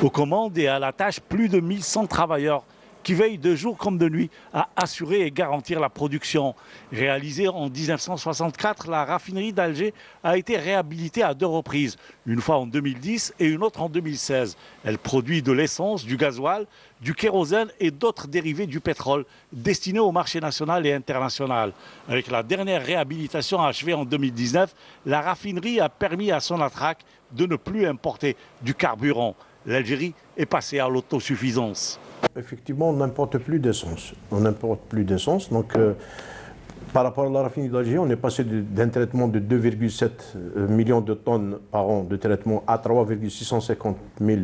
Aux commandes et à la tâche, plus de 1100 travailleurs qui veillent de jour comme de nuit à assurer et garantir la production. Réalisée en 1964, la raffinerie d'Alger a été réhabilitée à 2 reprises, une fois en 2010 et une autre en 2016. Elle produit de l'essence, du gasoil, du kérosène et d'autres dérivés du pétrole destinés au marché national et international. Avec la dernière réhabilitation achevée en 2019, la raffinerie a permis à Sonatrach de ne plus importer du carburant. L'Algérie est passée à l'autosuffisance. Effectivement, on n'importe plus d'essence. On n'importe plus d'essence. Donc, par rapport à la raffinerie d'Alger, on est passé d'un traitement de 2,7 millions de tonnes par an de traitement à 3,650 000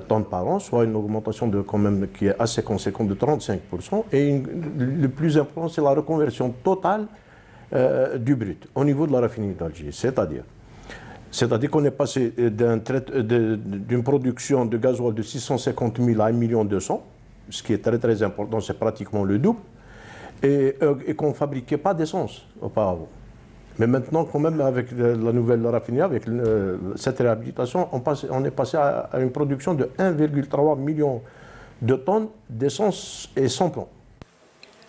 tonnes par an, soit une augmentation quand même qui est assez conséquente de 35%. Et le plus important, c'est la reconversion totale du brut au niveau de la raffinerie d'Alger. C'est-à-dire qu'on est passé d'une production de gasoil de 650 000 à 1 200 000, ce qui est très très important, c'est pratiquement le double, et qu'on ne fabriquait pas d'essence auparavant. Mais maintenant, quand même, avec la nouvelle raffinerie, avec cette réhabilitation, on est passé à une production de 1,3 million de tonnes d'essence et sans plomb.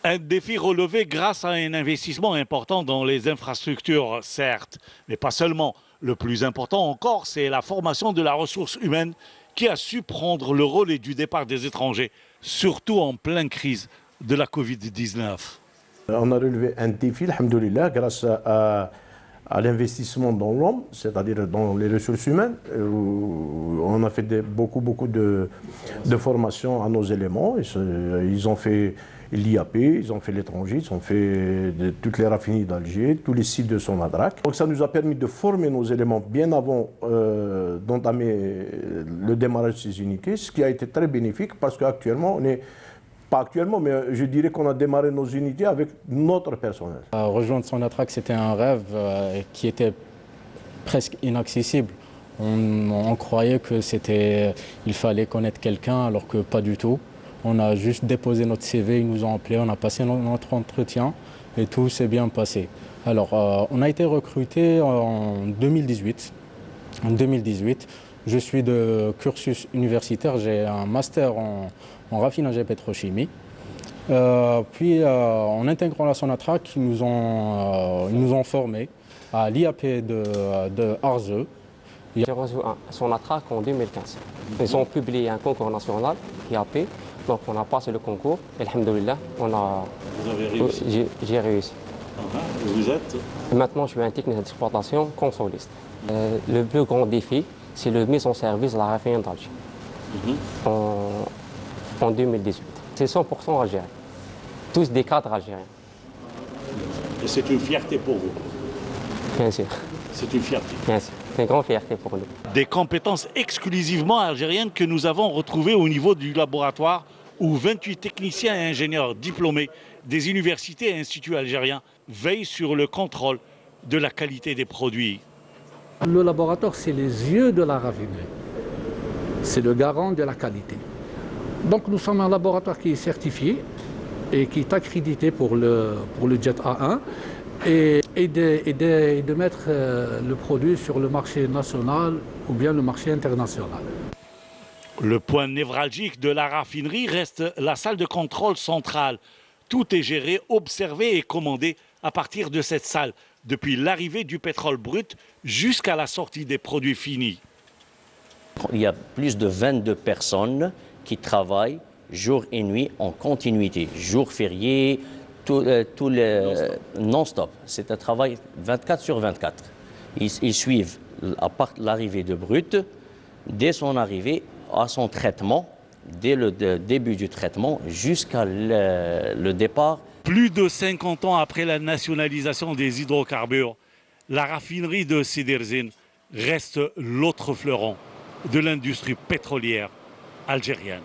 Un défi relevé grâce à un investissement important dans les infrastructures, certes, mais pas seulement. Le plus important encore, c'est la formation de la ressource humaine qui a su prendre le relais du départ des étrangers, surtout en pleine crise de la Covid-19. On a relevé un défi, alhamdoulilah, grâce à l'investissement dans l'homme, c'est-à-dire dans les ressources humaines. On a fait beaucoup de formations à nos éléments. Ils ont fait l'IAP, ils ont fait l'étranger, ils ont fait toutes les raffineries d'Alger, tous les sites de Sonatrach. Donc ça nous a permis de former nos éléments bien avant d'entamer le démarrage de ces unités, ce qui a été très bénéfique parce qu'actuellement, pas actuellement, mais je dirais qu'on a démarré nos unités avec notre personnel. Rejoindre Sonatrach, c'était un rêve qui était presque inaccessible. On croyait qu'il fallait connaître quelqu'un alors que pas du tout. On a juste déposé notre CV, ils nous ont appelés, on a passé notre entretien et tout s'est bien passé. Alors, on a été recruté en 2018. En 2018, je suis de cursus universitaire, j'ai un master en raffinage et pétrochimie. Puis, en intégrant la Sonatrach, ils nous ont formés à l'IAP de Arzeu. J'ai rejoint Sonatrach en 2015. Ils ont publié un concours national, IAP. Donc on a passé le concours, et alhamdoulilah, j'ai réussi. Vous êtes? Maintenant, je suis un technicien d'exploitation consoliste. Le plus grand défi, c'est la mise en service de la raffinerie d'Alger en 2018. C'est 100% algérien, tous des cadres algériens. Et c'est une fierté pour vous? Bien sûr. C'est une fierté? Bien sûr, c'est une grande fierté pour nous. Des compétences exclusivement algériennes que nous avons retrouvées au niveau du laboratoire où 28 techniciens et ingénieurs diplômés des universités et instituts algériens veillent sur le contrôle de la qualité des produits. Le laboratoire, c'est les yeux de la raffinerie. C'est le garant de la qualité. Donc nous sommes un laboratoire qui est certifié et qui est accrédité pour le Jet A1 et de mettre le produit sur le marché national ou bien le marché international. Le point névralgique de la raffinerie reste la salle de contrôle centrale. Tout est géré, observé et commandé à partir de cette salle, depuis l'arrivée du pétrole brut jusqu'à la sortie des produits finis. Il y a plus de 22 personnes qui travaillent jour et nuit en continuité, jour férié, non-stop. C'est un travail 24 sur 24. Ils suivent à part l'arrivée de brut, dès son arrivée à son traitement, dès le début du traitement jusqu'à le départ. Plus de 50 ans après la nationalisation des hydrocarbures, la raffinerie de Sidi Rezine reste l'autre fleuron de l'industrie pétrolière algérienne.